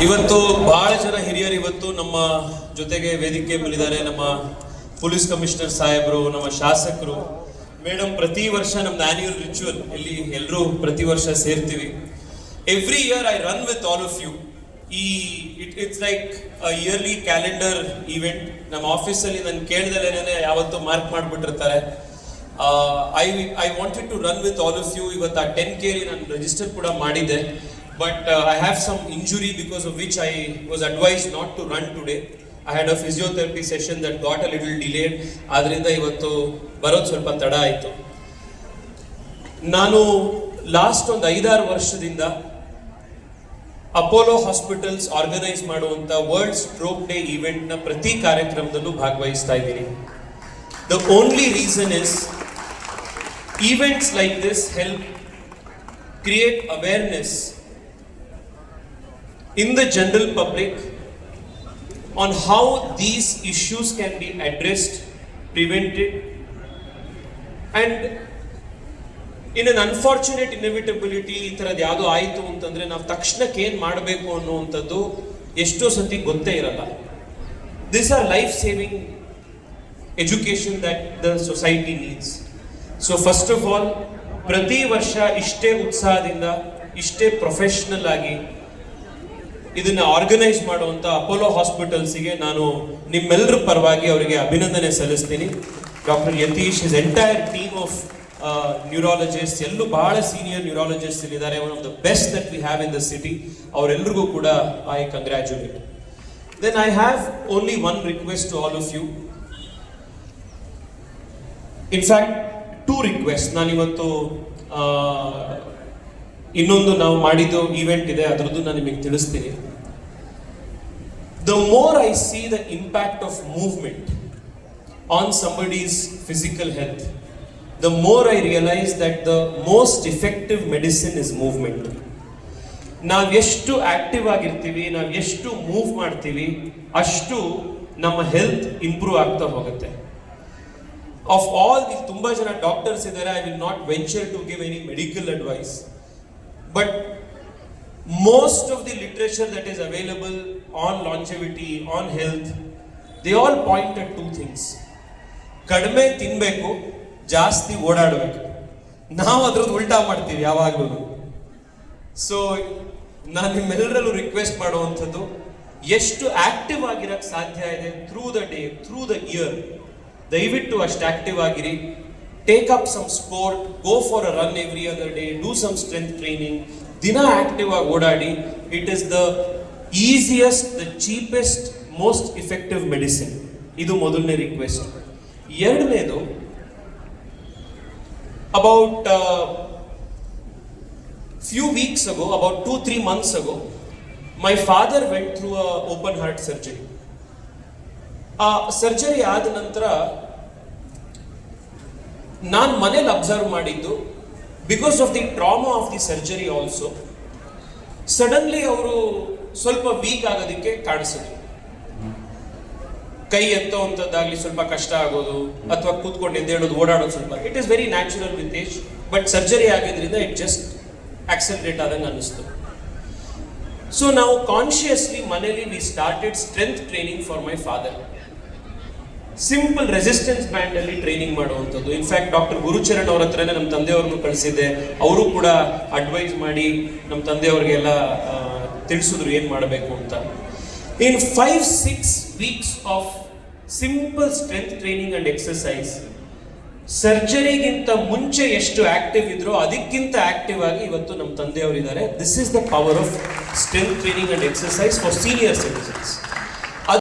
ಇವತ್ತು ಬಹಳ ಜನ ಹಿರಿಯರು ಇವತ್ತು ನಮ್ಮ ಜೊತೆಗೆ ವೇದಿಕೆ ಮೇಲಿದ್ದಾರೆ. ನಮ್ಮ ಪೊಲೀಸ್ ಕಮಿಷನರ್ ಸಾಹೇಬರು, ನಮ್ಮ ಶಾಸಕರು, ಮೇಡಮ್. ಪ್ರತಿ ವರ್ಷ ನಮ್ದು ಆನ್ಯುವಲ್ ರಿಚುವಲ್ ಇಲ್ಲಿ ಎಲ್ಲರೂ ಪ್ರತಿ ವರ್ಷ ಸೇರ್ತೀವಿ. Every year I run with all of you. It's like a yearly calendar event. ನಮ್ಮ ಆಫೀಸಲ್ಲಿ ನಾನು ಕೇಳ್ದಲ್ಲೇನೆ ಯಾವತ್ತೂ ಮಾರ್ಕ್ ಮಾಡಿಬಿಟ್ಟಿರ್ತಾರೆ. I wanted to run with all of you. ಇವತ್ತು ಆ 10K ನಾನು ರಿಜಿಸ್ಟರ್ ಕೂಡ ಮಾಡಿದ್ದೆ. But I have some injury because of which I was advised not to run today. I had a physiotherapy session that got a little delayed. ಆದ್ರಿಂದ ಇವತ್ತು ಬರೋದು ಸ್ವಲ್ಪ ತಡ ಆಯಿತು. ನಾನು ಲಾಸ್ಟ್ ಒಂದು 5-6 ವರ್ಷದಿಂದ ಅಪೋಲೋ ಹಾಸ್ಪಿಟಲ್ಸ್ ಆರ್ಗನೈಸ್ ಮಾಡುವಂಥ ವರ್ಲ್ಡ್ ಸ್ಟ್ರೋಕ್ ಡೇ ಈವೆಂಟ್ನ ಪ್ರತಿ ಕಾರ್ಯಕ್ರಮದಲ್ಲೂ ಭಾಗವಹಿಸ್ತಾ ಇದ್ದೀನಿ. The only reason is events like this help create awareness in the general public on how these issues can be addressed, prevented, and in an unfortunate inevitability ಈ ಥರದ್ದು ಯಾವುದೋ ಆಯಿತು ಅಂತಂದರೆ ನಾವು ತಕ್ಷಣಕ್ಕೆ ಏನು ಮಾಡಬೇಕು ಅನ್ನುವಂಥದ್ದು ಎಷ್ಟೋ ಸತಿ ಗೊತ್ತೇ ಇರಲ್ಲ. These are life saving education that the society needs. So first of all, ಪ್ರತಿ ವರ್ಷ ಇಷ್ಟೇ ಉತ್ಸಾಹದಿಂದ ಇಷ್ಟೇ ಪ್ರೊಫೆಷನಲ್ ಆಗಿ ಇದನ್ನ ಆರ್ಗನೈಸ್ ಮಾಡುವಂಥ ಅಪೋಲೋ ಹಾಸ್ಪಿಟಲ್ಸಿಗೆ ನಾನು ನಿಮ್ಮೆಲ್ಲರ ಪರವಾಗಿ ಅವರಿಗೆ ಅಭಿನಂದನೆ ಸಲ್ಲಿಸ್ತೀನಿ. Doctor Yatish, his entire team of neurologist, ಎಲ್ಲೂ ಬಹಳ ಸೀನಿಯರ್ ನ್ಯೂರಾಲಜಿಸ್ಟ್ ಇಲ್ಲಿದ್ದಾರೆ. One of the best that we have in the city. ಅವರೆಲ್ಲರಿಗೂ ಕೂಡ I congratulate. Then I have only one request to all of you. In fact 2 request. ನಾನಿವತ್ತು ಇನ್ನೊಂದು ನಾವು ಮಾಡಿದ್ದು event ಇದೆ, ಅದರದ್ದು ನಾನು ನಿಮಗೆ ತಿಳಿಸ್ತೀನಿ. The more I see the impact of movement on somebody's physical health, the more I realize that the most effective medicine is movement. ನಾವು ಎಷ್ಟು ಆಕ್ಟಿವ್ ಆಗಿರ್ತೀವಿ, ನಾವು ಎಷ್ಟು ಮೂವ್ ಮಾಡ್ತೀವಿ, ಅಷ್ಟು ನಮ್ಮ ಹೆಲ್ತ್ ಇಂಪ್ರೂವ್ ಆಗ್ತಾ ಹೋಗುತ್ತೆ. ಆಫ್ ಆಲ್ ತುಂಬ ಜನ ಡಾಕ್ಟರ್ಸ್ ಇದ್ದಾರೆ. I will not venture to give any medical advice. But most of the literature that is available on longevity, on health, they all point at 2 things. ಕಡಿಮೆ ತಿನ್ನಬೇಕು, ಜಾಸ್ತಿ ಓಡಾಡಬೇಕು. ನಾವು ಅದ್ರದ್ದು ಉಲ್ಟಾ ಮಾಡ್ತೀವಿ ಯಾವಾಗಲೂ. ಸೊ ನಾನು ನಿಮ್ಮೆಲ್ಲರಲ್ಲೂ ರಿಕ್ವೆಸ್ಟ್ ಮಾಡುವಂಥದ್ದು, ಎಷ್ಟು ಆಕ್ಟಿವ್ ಆಗಿರಕ್ಕೆ ಸಾಧ್ಯ ಇದೆ through the day, through the year, ದಯವಿಟ್ಟು ಅಷ್ಟು ಆಕ್ಟಿವ್ ಆಗಿರಿ. Take up some sport, go for a run every other day, do some strength training. ದಿನ ಆಕ್ಟಿವ್ ಆಗಿ ಓಡಾಡಿ. It is the easiest, the cheapest, most effective medicine. ಇದು ಮೊದಲನೇ request. ಎರಡನೇದು, about few weeks ago, about 2-3 months ago, my father went through a open heart surgery. ಆ surgery ಆದ ನಂತರ ನಾನು ಮನೇಲಿ ಅಬ್ಸರ್ವ್ ಮಾಡಿದ್ದು, because of the trauma of the surgery also, suddenly ಅವರು ಸ್ವಲ್ಪ ವೀಕ್ ಆಗೋದಕ್ಕೆ ಕಾಣಿಸಿದ್ರು. ಕೈ ಎತ್ತೋವಂಥದ್ದಾಗಲಿ ಸ್ವಲ್ಪ ಕಷ್ಟ ಆಗೋದು, ಅಥವಾ ಕೂತ್ಕೊಂಡು ಎದ್ದೇಳೋದು, ಓಡಾಡೋದು ಸ್ವಲ್ಪ. It is very natural with age. But surgery ಆಗಿದ್ರಿಂದ ಇಟ್ ಜಸ್ಟ್ ಆಕ್ಸಲರೇಟ್ ಆದಂಗೆ ಅನ್ನಿಸ್ತು. ಸೊ ನಾವು ಕಾನ್ಶಿಯಸ್ಲಿ ಮನೇಲಿ we started strength training for my father. Simple resistance band ಅಲ್ಲಿ ಟ್ರೈನಿಂಗ್ ಮಾಡುವಂಥದ್ದು. ಇನ್ಫ್ಯಾಕ್ಟ್ ಡಾಕ್ಟರ್ ಗುರುಚರಣ್ ಅವ್ರ ಹತ್ರನೇ ನಮ್ಮ ತಂದೆಯವ್ರನ್ನು ಕಳಿಸಿದ್ದೆ. ಅವರು ಕೂಡ ಅಡ್ವೈಸ್ ಮಾಡಿ ನಮ್ಮ ತಂದೆಯವ್ರಿಗೆಲ್ಲ ತಿಳಿಸಿದ್ರು ಏನು ಮಾಡಬೇಕು ಅಂತ. In 5-6 weeks of simple strength training and exercise, ಸರ್ಜರಿಗಿಂತ ಮುಂಚೆ ಎಷ್ಟು ಆಕ್ಟಿವ್ ಇದ್ರೋ ಅದಕ್ಕಿಂತ ಆಕ್ಟಿವ್ ಆಗಿ ಇವತ್ತು ನಮ್ಮ ತಂದೆಯವರಿದ್ದಾರೆ. This is the power of strength training and exercise for senior citizens.